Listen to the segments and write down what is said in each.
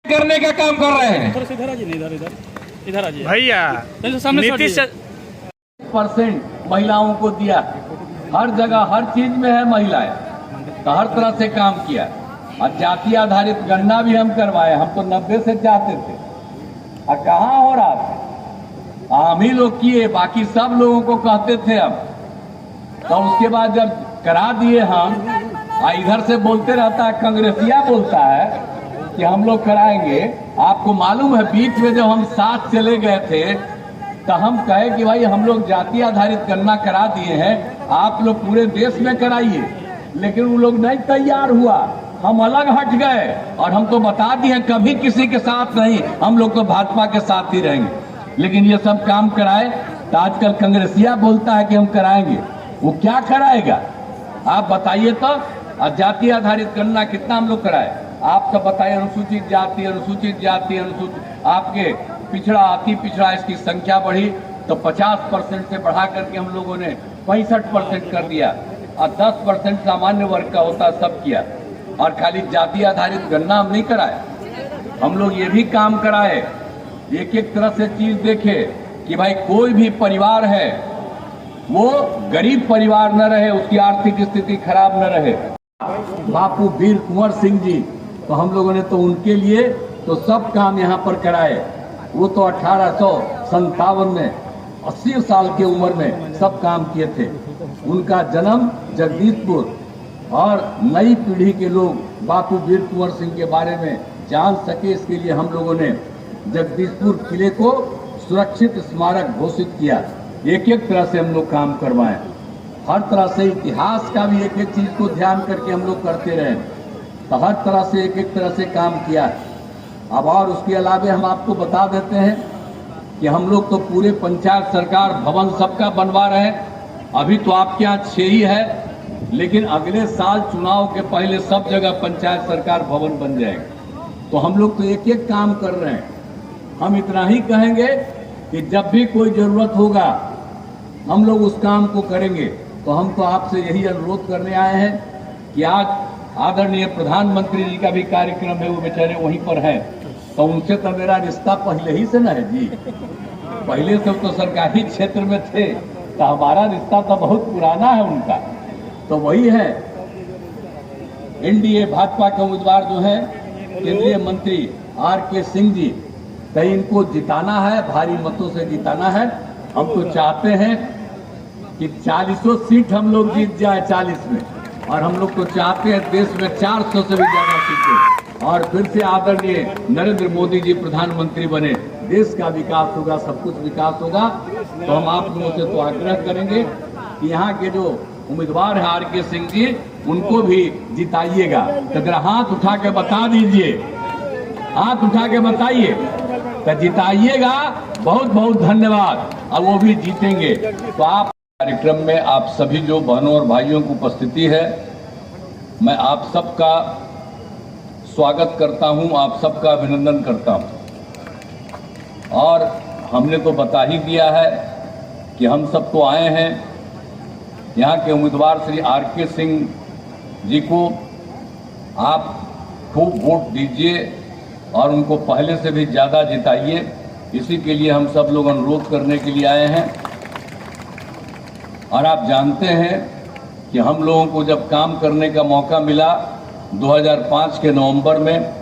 करने का काम कर रहे हैं। भैया नीतीश % महिलाओं को दिया, हर जगह हर चीज में है महिलाएं, तो हर तरह से काम किया। और जाति आधारित गणना भी हम करवाए, हम तो 90 से चाहते थे, और कहाँ हो रहा था, हम ही लोग किए, बाकी सब लोगों को कहते थे हम। तो उसके बाद जब करा दिए हम, इधर से बोलते रहता है, कांग्रेसिया बोलता है कि हम लोग कराएंगे। आपको मालूम है बीच में जब हम साथ चले गए थे तो हम कहे कि भाई हम लोग जाति आधारित गणना करा दिए हैं, आप लोग पूरे देश में कराइए, लेकिन वो लोग नहीं तैयार हुआ, हम अलग हट गए। और हम तो बता दिए कभी किसी के साथ नहीं, हम लोग तो भाजपा के साथ ही रहेंगे। लेकिन ये सब काम कराए तो आजकल कांग्रेसिया बोलता है कि हम कराएंगे, वो क्या कराएगा आप बताइए तो। जाति आधारित गणना कितना हम लोग कराए, आप सब बताइए। अनुसूचित जाति, अनुसूचित जाति, अनुसूचित आपके पिछड़ा, अति पिछड़ा, इसकी संख्या बढ़ी तो 50% से बढ़ा करके हम लोगों ने 65% कर दिया, और 10% सामान्य वर्ग का होता सब किया। और खाली जाति आधारित गणना हम नहीं कराए, हम लोग ये भी काम कराए, एक एक तरह से चीज देखे कि भाई कोई भी परिवार है वो गरीब परिवार न रहे, उसकी आर्थिक स्थिति खराब न रहे। बापू वीर कुंवर सिंह जी, तो हम लोगों ने तो उनके लिए तो सब काम यहाँ पर कराए। वो तो 1857 में 80 साल की उम्र में सब काम किए थे। उनका जन्म जगदीशपुर, और नई पीढ़ी के लोग बापू वीर कुंवर सिंह के बारे में जान सके, इसके लिए हम लोगों ने जगदीशपुर किले को सुरक्षित स्मारक घोषित किया। एक एक तरह से हम लोग काम करवाएं, हर तरह से इतिहास का भी एक एक चीज को ध्यान करके हम लोग करते रहे, तो हर तरह से एक एक तरह से काम किया। अब और उसके अलावा हम आपको बता देते हैं कि हम लोग तो पूरे पंचायत सरकार भवन सबका बनवा रहे हैं। अभी तो आपके यहाँ 6 ही है, लेकिन अगले साल चुनाव के पहले सब जगह पंचायत सरकार भवन बन जाएगा। तो हम लोग तो एक एक काम कर रहे हैं। हम इतना ही कहेंगे कि जब भी कोई जरूरत होगा हम लोग उस काम को करेंगे। तो हम तो आपसे यही अनुरोध करने आए हैं कि आज आदरणीय प्रधानमंत्री जी का भी कार्यक्रम है, वो बेचारे वहीं पर हैं, तो उनसे तो मेरा रिश्ता पहले ही से न है जी, पहले से तो सरकारी क्षेत्र में थे, तो हमारा रिश्ता तो बहुत पुराना है उनका। तो वही है एनडीए भाजपा के उम्मीदवार जो है केंद्रीय मंत्री RK सिंह जी, तो इनको जिताना है, भारी मतों से जिताना है। हम तो चाहते हैं कि 40 सीट हम लोग जीत जाए 40 में, और हम लोग तो चाहते हैं देश में 400 से भी ज्यादा सीटें, और फिर से आदरणीय नरेंद्र मोदी जी प्रधानमंत्री बने, देश का विकास होगा, सब कुछ विकास होगा। तो हम आप लोगों से तो आग्रह करेंगे कि यहाँ के जो उम्मीदवार है RK सिंह जी, उनको भी जिताइएगा। तो जरा हाथ उठा के बता दीजिए, हाथ उठा के बताइए, तो जिताइएगा। बहुत बहुत धन्यवाद, और वो भी जीतेंगे। तो आप कार्यक्रम में आप सभी जो बहनों और भाइयों की उपस्थिति है, मैं आप सबका स्वागत करता हूं, आप सबका अभिनंदन करता हूं। और हमने तो बता ही दिया है कि हम सब तो आए हैं, यहाँ के उम्मीदवार श्री RK सिंह जी को आप खूब वोट दीजिए और उनको पहले से भी ज़्यादा जिताइए। इसी के लिए हम सब लोग अनुरोध करने के लिए आए हैं। और आप जानते हैं कि हम लोगों को जब काम करने का मौका मिला 2005 के नवंबर में,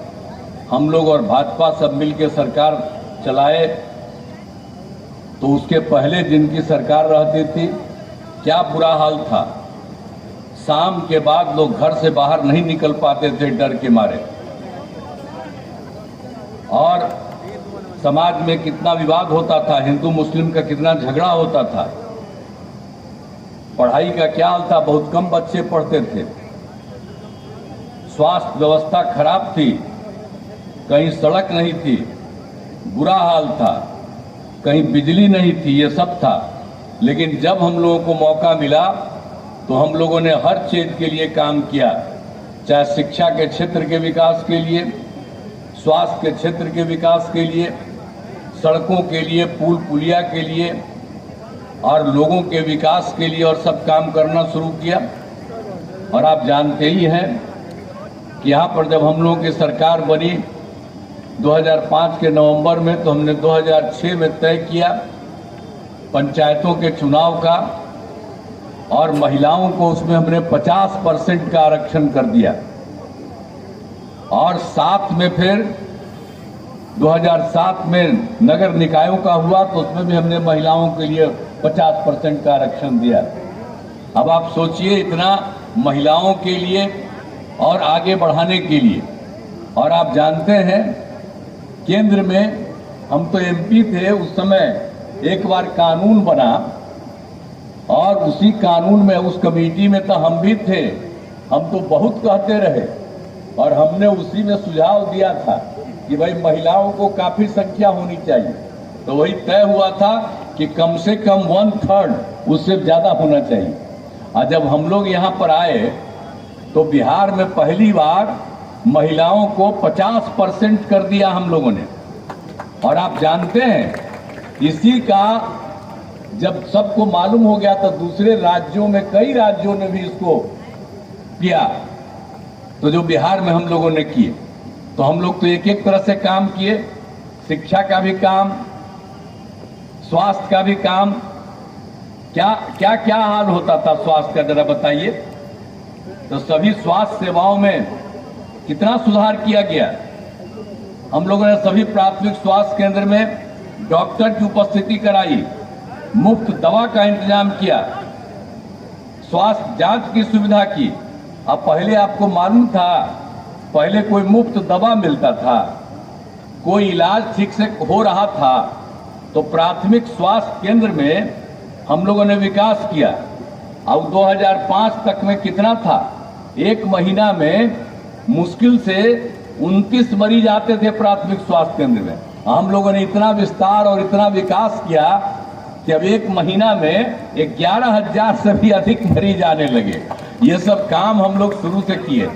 हम लोग और भाजपा सब मिल के सरकार चलाए, तो उसके पहले जिनकी सरकार रहती थी क्या बुरा हाल था। शाम के बाद लोग घर से बाहर नहीं निकल पाते थे डर के मारे, और समाज में कितना विवाद होता था, हिंदू मुस्लिम का कितना झगड़ा होता था, पढ़ाई का क्या हाल था, बहुत कम बच्चे पढ़ते थे, स्वास्थ्य व्यवस्था खराब थी, कहीं सड़क नहीं थी, बुरा हाल था, कहीं बिजली नहीं थी, ये सब था। लेकिन जब हम लोगों को मौका मिला तो हम लोगों ने हर चीज के लिए काम किया, चाहे शिक्षा के क्षेत्र के विकास के लिए, स्वास्थ्य के क्षेत्र के विकास के लिए, सड़कों के लिए, पुल पुलिया के लिए, और लोगों के विकास के लिए, और सब काम करना शुरू किया। और आप जानते ही हैं कि यहाँ पर जब हम लोगों की सरकार बनी 2005 के नवंबर में, तो हमने 2006 में तय किया पंचायतों के चुनाव का, और महिलाओं को उसमें हमने 50% का आरक्षण कर दिया। और 7 में फिर 2007 में नगर निकायों का हुआ, तो उसमें भी हमने महिलाओं के लिए 50% का आरक्षण दिया। अब आप सोचिए, इतना महिलाओं के लिए और आगे बढ़ाने के लिए। और आप जानते हैं, केंद्र में हम तो एमपी थे उस समय, एक बार कानून बना और उसी कानून में, उस कमेटी में तो हम भी थे, हम तो बहुत कहते रहे और हमने उसी में सुझाव दिया था कि भाई महिलाओं को काफी संख्या होनी चाहिए। तो वही तय हुआ था कि कम से कम 1/3, उससे ज्यादा होना चाहिए। और जब हम लोग यहाँ पर आए तो बिहार में पहली बार महिलाओं को 50% कर दिया हम लोगों ने। और आप जानते हैं, इसी का जब सबको मालूम हो गया तो दूसरे राज्यों में, कई राज्यों ने भी इसको किया, तो जो बिहार में हम लोगों ने किए, तो हम लोग तो एक एक तरह से काम किए। शिक्षा का भी काम, स्वास्थ्य का भी काम। क्या क्या हाल होता था स्वास्थ्य का, जरा बताइए। तो सभी स्वास्थ्य सेवाओं में कितना सुधार किया गया। हम लोगों ने सभी प्राथमिक स्वास्थ्य केंद्र में डॉक्टर की उपस्थिति कराई, मुफ्त दवा का इंतजाम किया, स्वास्थ्य जांच की सुविधा की। अब पहले आपको मालूम था, पहले कोई मुफ्त दवा मिलता था, कोई इलाज ठीक से हो रहा था, तो प्राथमिक स्वास्थ्य केंद्र में हम लोगों ने विकास किया। अब 2005 तक में कितना था, एक महीना में मुश्किल से 29 मरीज आते थे प्राथमिक स्वास्थ्य केंद्र में। हम लोगों ने इतना विस्तार और इतना विकास किया कि अब एक महीना में 11,000 से भी अधिक मरीज आने लगे। ये सब काम हम लोग शुरू से किए।